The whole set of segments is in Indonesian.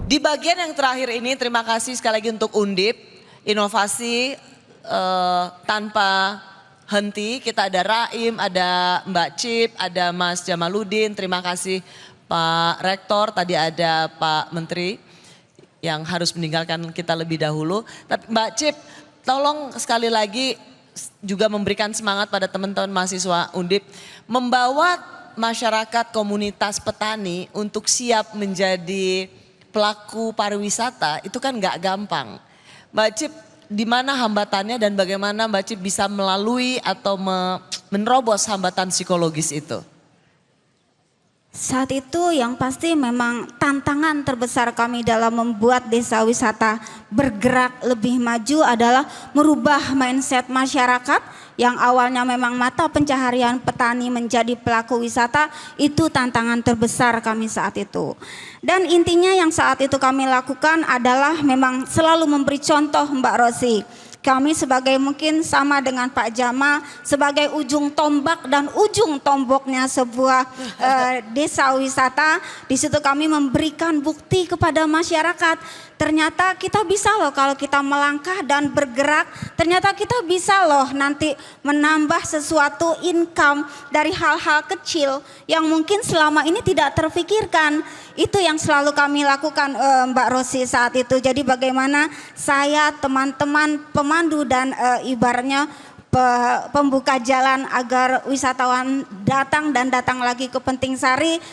Di bagian yang terakhir ini terima kasih sekali lagi untuk Undip, inovasi tanpa henti. Kita ada Raim, ada Mbak Cip, ada Mas Jamaludin, terima kasih Pak Rektor, tadi ada Pak Menteri yang harus meninggalkan kita lebih dahulu. Tapi Mbak Cip, tolong sekali lagi juga memberikan semangat pada teman-teman mahasiswa Undip, membawa masyarakat komunitas petani untuk siap menjadi pelaku pariwisata itu kan nggak gampang. Mbak Cip, di mana hambatannya dan bagaimana Mbak Cip bisa melalui atau menerobos hambatan psikologis itu? Saat itu yang pasti memang tantangan terbesar kami dalam membuat desa wisata bergerak lebih maju adalah merubah mindset masyarakat yang awalnya memang mata pencaharian petani menjadi pelaku wisata. Itu tantangan terbesar kami saat itu. Dan intinya yang saat itu kami lakukan adalah memang selalu memberi contoh Mbak Rosi. Kami sebagai mungkin sama dengan Pak Jamal sebagai ujung tombak dan ujung tomboknya sebuah desa wisata. Di situ kami memberikan bukti kepada masyarakat. Ternyata kita bisa loh kalau kita melangkah dan bergerak. Ternyata kita bisa loh nanti menambah sesuatu income dari hal-hal kecil yang mungkin selama ini tidak terfikirkan. Itu yang selalu kami lakukan Mbak Rosi saat itu. Jadi bagaimana saya, teman-teman pemandu dan ibaratnya pembuka jalan agar wisatawan datang dan datang lagi ke Penting Sari.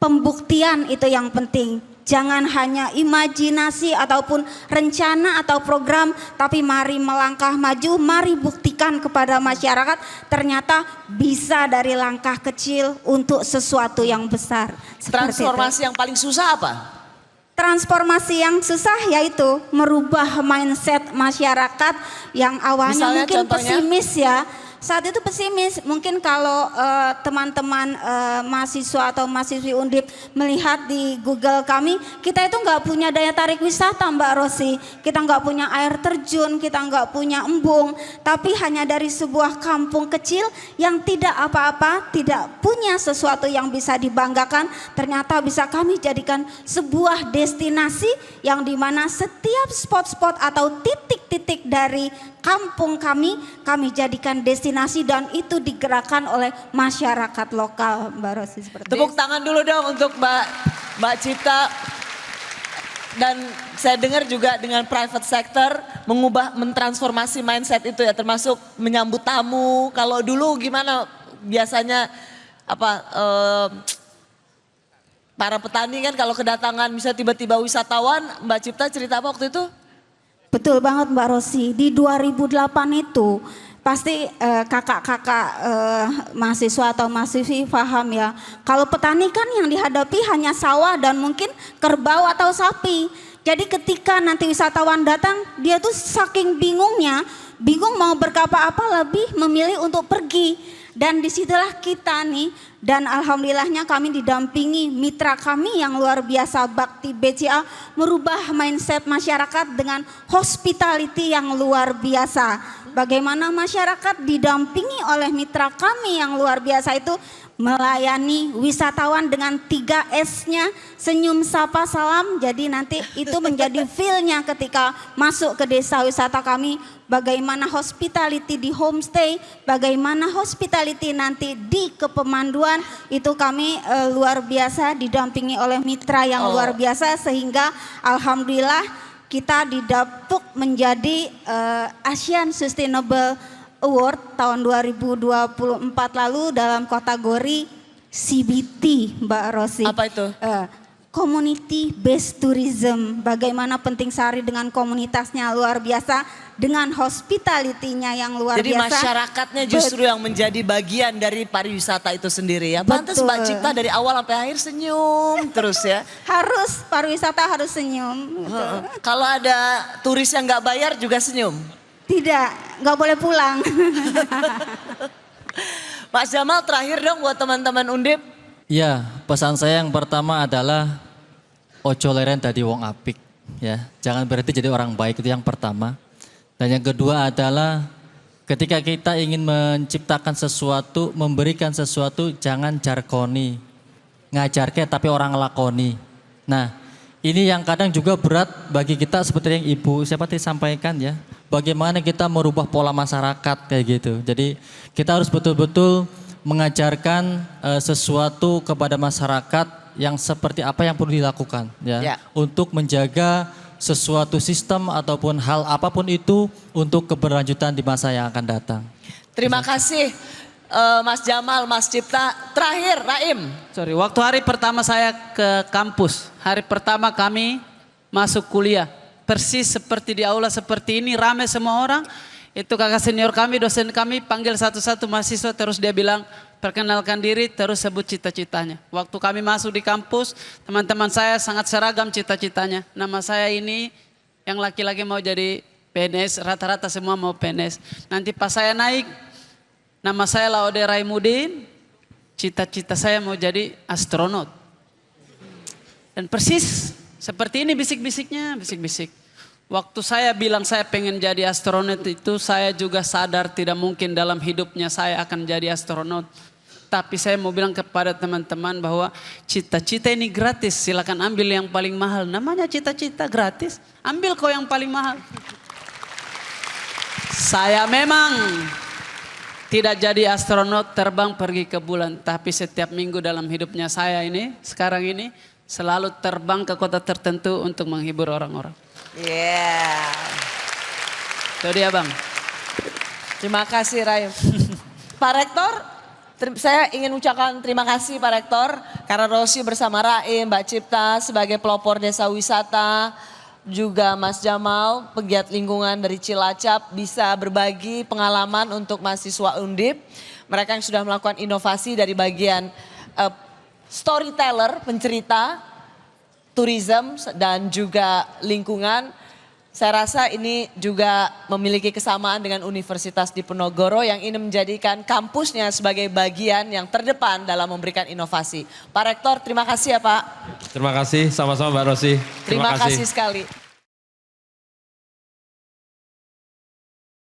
Pembuktian itu yang penting. Jangan hanya imajinasi ataupun rencana atau program, tapi mari melangkah maju, mari buktikan kepada masyarakat ternyata bisa dari langkah kecil untuk sesuatu yang besar. Transformasi yang paling susah apa? Transformasi yang susah yaitu merubah mindset masyarakat yang awalnya Misalnya, mungkin contohnya? pesimis ya. Saat itu pesimis, mungkin kalau teman-teman mahasiswa atau mahasiswi Undip melihat di Google kami, kita itu nggak punya daya tarik wisata Mbak Rosi. Kita nggak punya air terjun, kita nggak punya embung, tapi hanya dari sebuah kampung kecil yang tidak apa-apa, tidak punya sesuatu yang bisa dibanggakan, ternyata bisa kami jadikan sebuah destinasi yang dimana setiap spot-spot atau titik-titik dari kampung kami jadikan destinasi dan itu digerakkan oleh masyarakat lokal Mbak Rosi seperti Tepuk tangan dulu dong untuk Mbak Cipta. Dan saya dengar juga dengan private sector mentransformasi mindset itu ya, termasuk menyambut tamu. Kalau dulu gimana biasanya para petani kan kalau kedatangan misalnya tiba-tiba wisatawan, Mbak Cipta cerita apa waktu itu? Betul banget Mbak Rosi, di 2008 itu pasti kakak-kakak mahasiswa atau mahasiswi paham ya. Kalau petani kan yang dihadapi hanya sawah dan mungkin kerbau atau sapi. Jadi ketika nanti wisatawan datang, dia tuh saking bingungnya, bingung mau berkata apa lebih memilih untuk pergi. Dan disitulah kita nih, dan alhamdulillahnya kami didampingi mitra kami yang luar biasa Bakti BCA merubah mindset masyarakat dengan hospitality yang luar biasa. Bagaimana masyarakat didampingi oleh mitra kami yang luar biasa itu melayani wisatawan dengan 3S-nya, senyum, sapa, salam. Jadi nanti itu menjadi feel-nya ketika masuk ke desa wisata kami. Bagaimana hospitality di homestay, bagaimana hospitality nanti di kepemanduan, itu kami luar biasa didampingi oleh mitra yang luar biasa sehingga alhamdulillah kita didapuk menjadi Asian Sustainable Award tahun 2024 lalu dalam kategori CBT Mbak Rosi. Apa itu? Community Based Tourism. Bagaimana Penting Sari dengan komunitasnya luar biasa, dengan hospitality-nya yang luar Jadi biasa. Jadi masyarakatnya justru yang menjadi bagian dari pariwisata itu sendiri ya. Pantes Mbak Cipta dari awal sampai akhir senyum terus ya. Harus, pariwisata harus senyum. Kalau ada turis yang nggak bayar juga senyum? Tidak, nggak boleh pulang. Mas Jamal terakhir dong buat teman-teman Undip. Ya, pesan saya yang pertama adalah ojo leren dadi wong apik ya. Jangan berhenti jadi orang baik, itu yang pertama. Dan yang kedua adalah ketika kita ingin menciptakan sesuatu, memberikan sesuatu, jangan jarkoni. Ngajarke tapi orang lakoni. Nah, ini yang kadang juga berat bagi kita seperti yang Ibu siapa tadi sampaikan ya. Bagaimana kita merubah pola masyarakat kayak gitu. Jadi kita harus betul-betul mengajarkan sesuatu kepada masyarakat yang seperti apa yang perlu dilakukan ya. Untuk menjaga sesuatu sistem ataupun hal apapun itu untuk keberlanjutan di masa yang akan datang. Terima kasih Mas Jamal, Mas Cipta. Terakhir Raim. Sorry, waktu hari pertama saya ke kampus, hari pertama kami masuk kuliah. Persis seperti di aula seperti ini, ramai semua orang. Itu kakak senior kami, dosen kami panggil satu-satu mahasiswa, terus dia bilang perkenalkan diri, terus sebut cita-citanya. Waktu kami masuk di kampus, teman-teman saya sangat seragam cita-citanya. Nama saya ini, yang laki-laki mau jadi PNS, rata-rata semua mau PNS. Nanti pas saya naik, nama saya Laude Raimudin, cita-cita saya mau jadi astronot. Dan persis seperti ini bisik-bisiknya, bisik-bisik. Waktu saya bilang saya pengen jadi astronot itu, saya juga sadar tidak mungkin dalam hidupnya saya akan jadi astronot. Tapi saya mau bilang kepada teman-teman bahwa cita-cita ini gratis, silakan ambil yang paling mahal. Namanya cita-cita gratis, ambil kau yang paling mahal. Saya memang tidak jadi astronot terbang pergi ke bulan, tapi setiap minggu dalam hidupnya saya ini, sekarang ini, selalu terbang ke kota tertentu untuk menghibur orang-orang. Itu dia Bang. Terima kasih Raim. Pak Rektor, saya ingin ucapkan terima kasih Pak Rektor. Karena Rosi bersama Raim, Mbak Cipta sebagai pelopor desa wisata. Juga Mas Jamal, pegiat lingkungan dari Cilacap bisa berbagi pengalaman untuk mahasiswa Undip. Mereka yang sudah melakukan inovasi dari bagian storyteller, pencerita, tourism dan juga lingkungan. Saya rasa ini juga memiliki kesamaan dengan Universitas Diponegoro yang ingin menjadikan kampusnya sebagai bagian yang terdepan dalam memberikan inovasi. Pak Rektor, terima kasih ya Pak. Terima kasih, sama-sama Mbak Rosi. Terima kasih sekali.